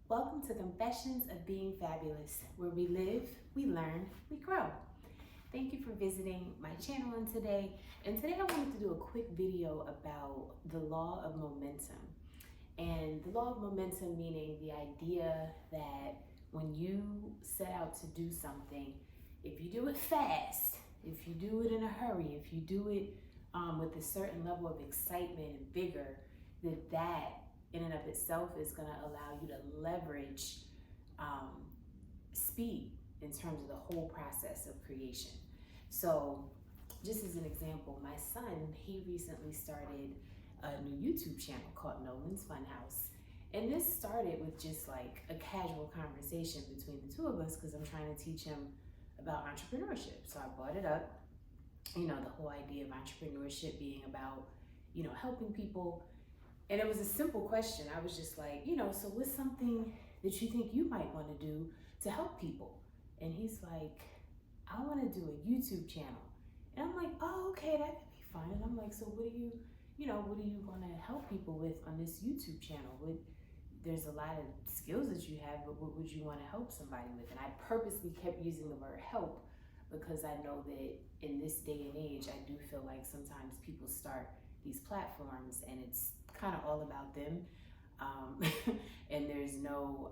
Welcome to Confessions of Being Fabulous, where we live, we learn, we grow. Thank you for visiting my channel today. And today I wanted to do a quick video about the law of momentum. And the law of momentum meaning the idea that when you set out to do something, if you do it fast, if you do it in a hurry, if you do it with a certain level of excitement and vigor, that in and of itself is going to allow you to leverage speed in terms of the whole process of creation. So just as an example, my son, he recently started a new YouTube channel called Nolan's Funhouse. And this started with just like a casual conversation between the two of us because I'm trying to teach him about entrepreneurship. So I brought it up, the whole idea of entrepreneurship being about, helping people. And it was a simple question. I was just like, so what's something that you think you might want to do to help people? And he's like, I want to do a YouTube channel. And I'm like, oh, okay, that could be fun. And I'm like, so what are you going to help people with on this YouTube channel? There's a lot of skills that you have, but what would you want to help somebody with? And I purposely kept using the word help because I know that in this day and age, I do feel like sometimes people start these platforms and it's kind of all about them, and there's no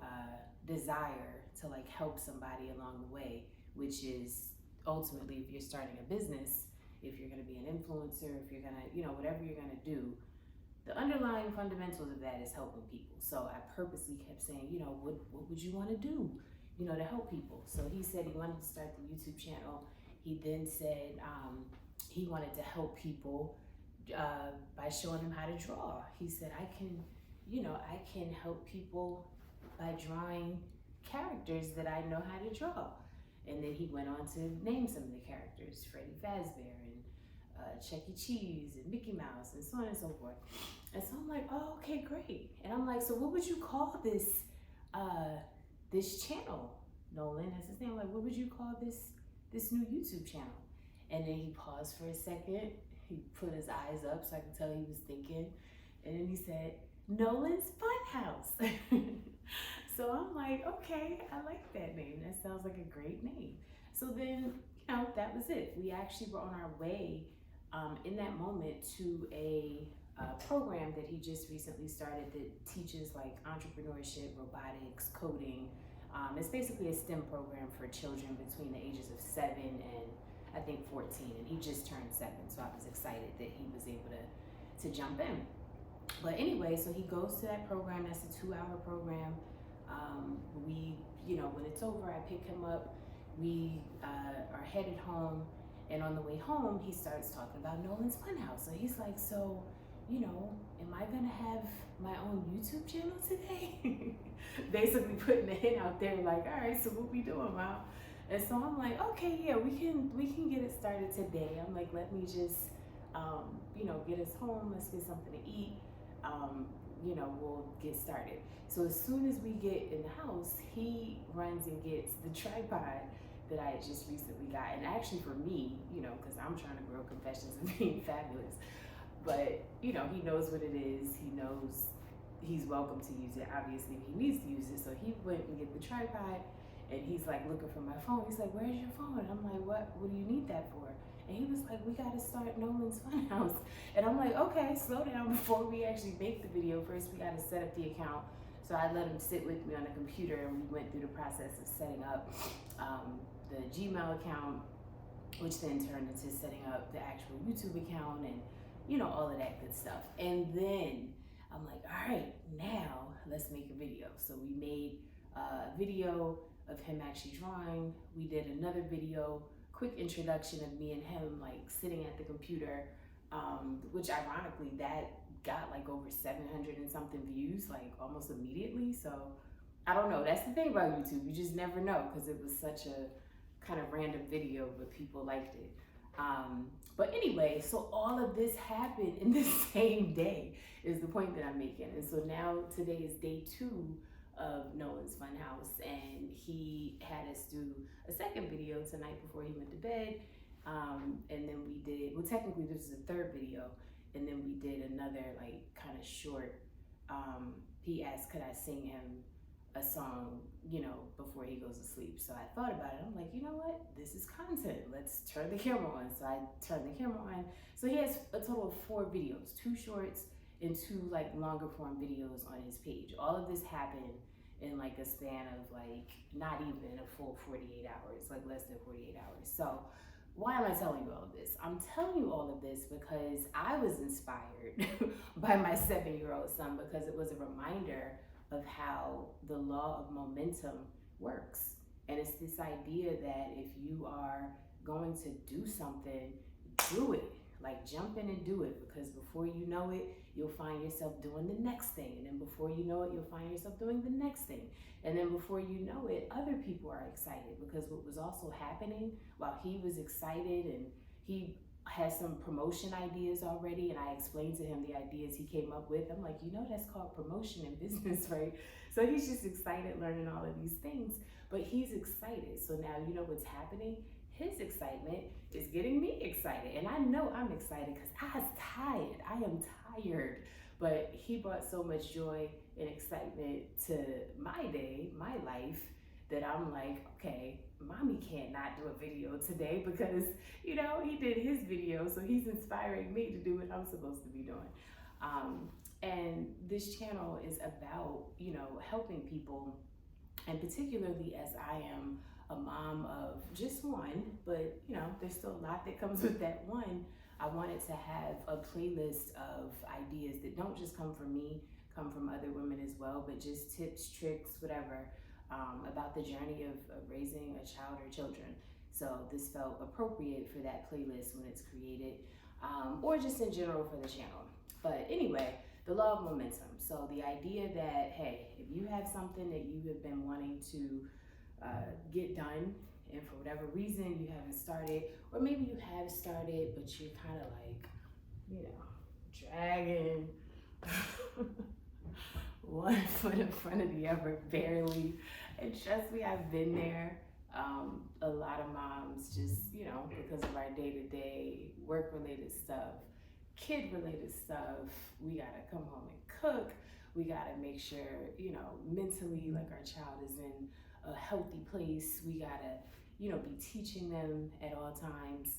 desire to like help somebody along the way, which is ultimately, if you're starting a business, if you're going to be an influencer, if you're going to, whatever you're going to do, the underlying fundamentals of that is helping people. So I purposely kept saying, what would you want to do, to help people? So he said he wanted to start the YouTube channel. He then said he wanted to help people by showing them how to draw. He said, I can help people by drawing characters that I know how to draw. And then he went on to name some of the characters, Freddy Fazbear and Chuck E. Cheese and Mickey Mouse and so on and so forth. And so I'm like, oh, okay, great. And I'm like, so what would you call this channel, Nolan? That's his name. I'm like, what would you call this new YouTube channel? And then he paused for a second. He put his eyes up so I could tell he was thinking. And then he said, Nolan's Funhouse. So I'm like, okay, I like that name. That sounds like a great name. So then, that was it. We actually were on our way in that moment to a program that he just recently started that teaches like entrepreneurship, robotics, coding. It's basically a STEM program for children between the ages of 7 and I think 14, and he just turned 7, so I was excited that he was able to jump in. But anyway, so he goes to that program. That's a 2-hour program. When it's over, I pick him up. We are headed home, and on the way home, he starts talking about Nolan's Funhouse. So he's like, so, am I gonna have my own YouTube channel today? Basically putting the hint out there, like, all right, so what we doing, Mom? And so I'm like, okay, yeah, we can get it started today. I'm like, let me just, get us home. Let's get something to eat. We'll get started. So as soon as we get in the house, he runs and gets the tripod that I had just recently got. And actually for me, because I'm trying to grow Confessions of Being Fabulous. But, he knows what it is. He knows he's welcome to use it. Obviously, he needs to use it. So he went and get the tripod. And he's like looking for my phone. He's like, where's your phone? And I'm like, what do you need that for? And he was like, we gotta start Nolan's Funhouse. And I'm like, okay, slow down before we actually make the video. First, we gotta set up the account. So I let him sit with me on the computer and we went through the process of setting up the Gmail account, which then turned into setting up the actual YouTube account and, all of that good stuff. And then I'm like, all right, now let's make a video. So we made a video of him actually drawing. We did another video, quick introduction of me and him like sitting at the computer, which ironically that got like over 700 and something views like almost immediately. So I don't know, that's the thing about YouTube, you just never know, because it was such a kind of random video, but people liked it. But anyway, so all of this happened in the same day is the point that I'm making. And so now today is day 2 of Nolan's Funhouse, and he had us do a second video tonight before he went to bed, and then we did, well technically this is the 3rd video, and then we did another like kind of short, he asked could I sing him a song, before he goes to sleep. So I thought about it. I'm like, you know what? This is content. Let's turn the camera on. So I turned the camera on. So he has a total of 4 videos, 2 shorts and 2 like longer form videos on his page. All of this happened in like a span of like not even a full 48 hours, like less than 48 hours. So why am I telling you all of this? I'm telling you all of this because I was inspired by my 7-year-old son, because it was a reminder of how the law of momentum works. And it's this idea that if you are going to do something, do it. Like jump in and do it, because before you know it, you'll find yourself doing the next thing. And then before you know it, you'll find yourself doing the next thing. And then before you know it, other people are excited, because what was also happening while he was excited, and he has some promotion ideas already, and I explained to him the ideas he came up with. I'm like, that's called promotion in business, right? So he's just excited learning all of these things, but he's excited. So now you know what's happening? His excitement is getting me excited. And I know I'm excited because I was tired. I am tired. But he brought so much joy and excitement to my day, my life, that I'm like, okay, mommy can't not do a video today because, he did his video. So he's inspiring me to do what I'm supposed to be doing. And this channel is about, helping people, and particularly as I am a mom of just one, but there's still a lot that comes with that one. I wanted to have a playlist of ideas that don't just come from me, come from other women as well, but just tips, tricks, whatever, about the journey of raising a child or children. So this felt appropriate for that playlist when it's created, or just in general for the channel. But anyway, the law of momentum. So the idea that, hey, if you have something that you have been wanting to get done, and for whatever reason you haven't started, or maybe you have started but you're kind of like dragging one foot in front of the other barely. And trust me, I've been there. A lot of moms just because of our day-to-day work related stuff, kid related stuff, we gotta come home and cook, we gotta make sure mentally like our child is in a healthy place. We gotta, be teaching them at all times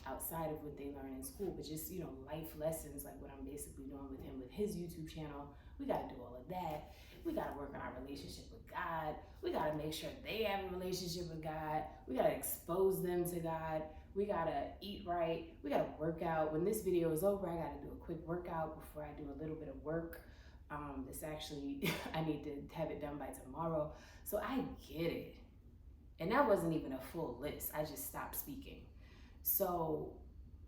outside of what they learn in school, but just, life lessons like what I'm basically doing with him with his YouTube channel. We gotta do all of that. We gotta work on our relationship with God. We gotta make sure they have a relationship with God. We gotta expose them to God. We gotta eat right. We gotta work out. When this video is over, I gotta do a quick workout before I do a little bit of work. This actually, I need to have it done by tomorrow. So I get it. And that wasn't even a full list. I just stopped speaking. So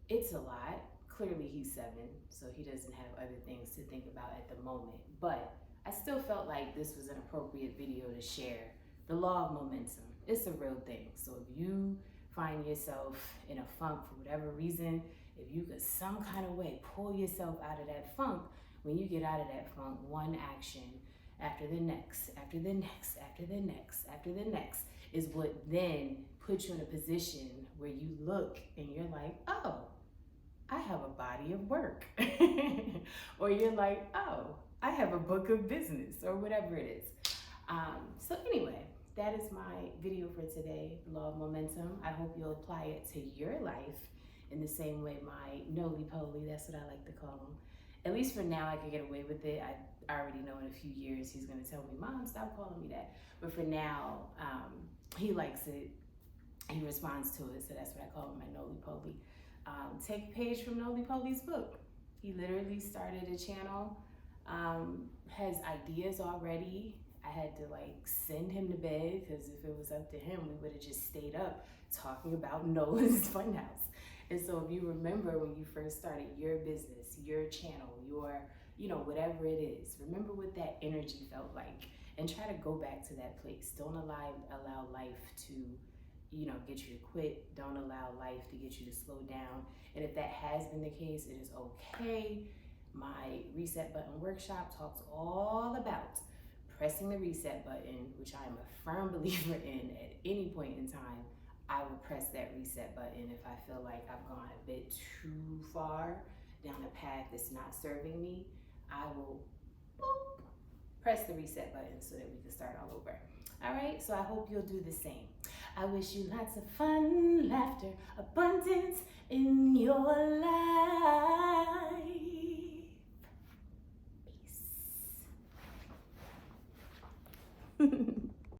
it's a lot. Clearly he's 7, so he doesn't have other things to think about at the moment. But I still felt like this was an appropriate video to share. The law of momentum. It's a real thing. So if you find yourself in a funk for whatever reason, if you could some kind of way pull yourself out of that funk, when you get out of that funk, one action after the next, after the next, after the next, after the next is what then puts you in a position where you look and you're like, oh, I have a body of work. Or you're like, oh, I have a book of business, or whatever it is. So anyway, that is my video for today, Law of Momentum. I hope you'll apply it to your life in the same way my Noli-Poly, that's what I like to call him. At least for now, I can get away with it. I already know in a few years he's gonna tell me, Mom, stop calling me that. But for now, he likes it. He responds to it, so that's what I call him, my Noli-Poly. Take a page from Noli-Poly's book. He literally started a channel, has ideas already. I had to send him to bed, because if it was up to him, we would have just stayed up talking about Nolan's Funhouse. And so if you remember when you first started your business, your channel, your, whatever it is, remember what that energy felt like, and try to go back to that place. Don't allow life to, get you to quit. Don't allow life to get you to slow down. And if that has been the case, it is okay. My reset button workshop talks all about pressing the reset button, which I am a firm believer in. At any point in time, I will press that reset button if I feel like I've gone a bit too far down a path that's not serving me. I will boop, press the reset button so that we can start all over. All right, so I hope you'll do the same. I wish you lots of fun, laughter, abundance in your life.